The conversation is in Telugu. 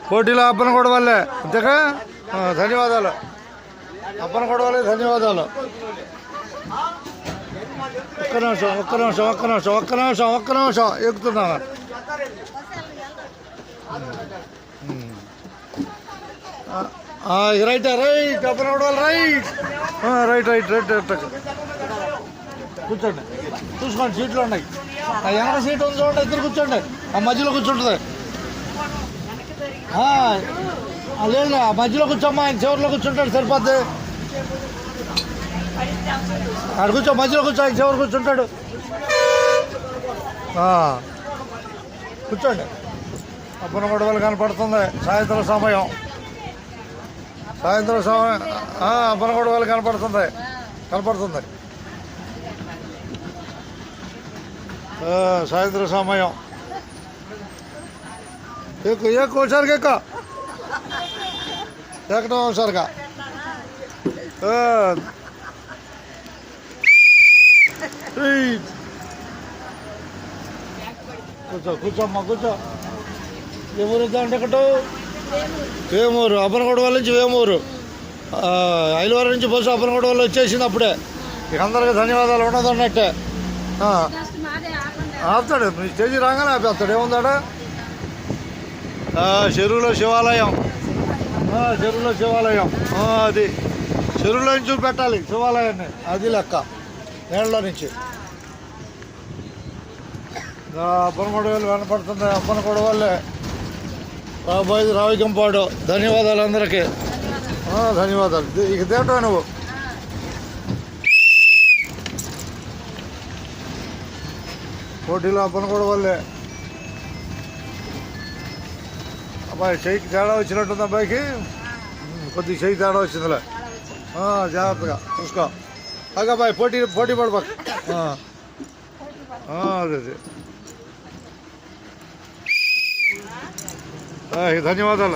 పోటీలో అప్పన కూడా వాళ్ళే అంతేకా ధన్యవాదాలు అప్పన కూడా వాళ్ళే ధన్యవాదాలు ఒక్క నిమిషం ఎక్కుతున్నా రైట్ అప్పన కూడా వాళ్ళు రైట్ కూర్చోండి చూసుకోండి సీట్లు ఉన్నాయి ఆ వెనక సీట్ ఉంది చూడండి ఇద్దరు కూర్చోండి ఆ మధ్యలో కూర్చుంటుంది లేదు ఆ మధ్యలో కూర్చోమ్మా ఆయన చివరిలో కూర్చుంటాడు సరిపోద్ది ఆడ కూర్చో మధ్యలో కూర్చో ఆయన చివరి కూర్చుంటాడు కూర్చోండి అప్పన గొడవలు కనపడుతుంది సాయంత్రం సమయం అప్పన గొడవలు కనపడుతుంది సాయంత్రం సమయం ఒకసారిగా ఎక్కడం ఒకసారిగా కూర్చోమ్మా కూర్చో ఏ ఊరు వద్దామంటే ఎక్కడో వేమూరు అప్పనగొడవల నుంచి వేమూరు ఐలవరం నుంచి బస్సు అప్పనగొడవలు వచ్చేసింది అప్పుడే ఇక అందరికీ ధన్యవాదాలు ఉండదు అన్నట్టే ఆపుతాడు మీ స్టేజీ రాగానే ఆపేస్తాడు ఏముందాడా చెరువులో శివాలయం అది చెరువులో నుంచి చూపెట్టాలి శివాలయాన్ని అది లెక్క నేలలో నుంచి అప్పన గొడవలు కనపడుతుంది అప్పన గొడవల్లే రాబోయేది రావికంపాడు ధన్యవాదాలు అందరికీ ధన్యవాదాలు ఇక తేటో నువ్వు పోటీలో అప్పన గొడవల్లే అబ్బాయి చెయ్యికి తేడా వచ్చినట్టుంది అబ్బాయికి కొద్దిగా చెయ్యి తేడా వచ్చిందిలే జాగ్రత్తగా చూసుకో అబ్బాయి పోటీ పడబాకు అదే ధన్యవాదాలు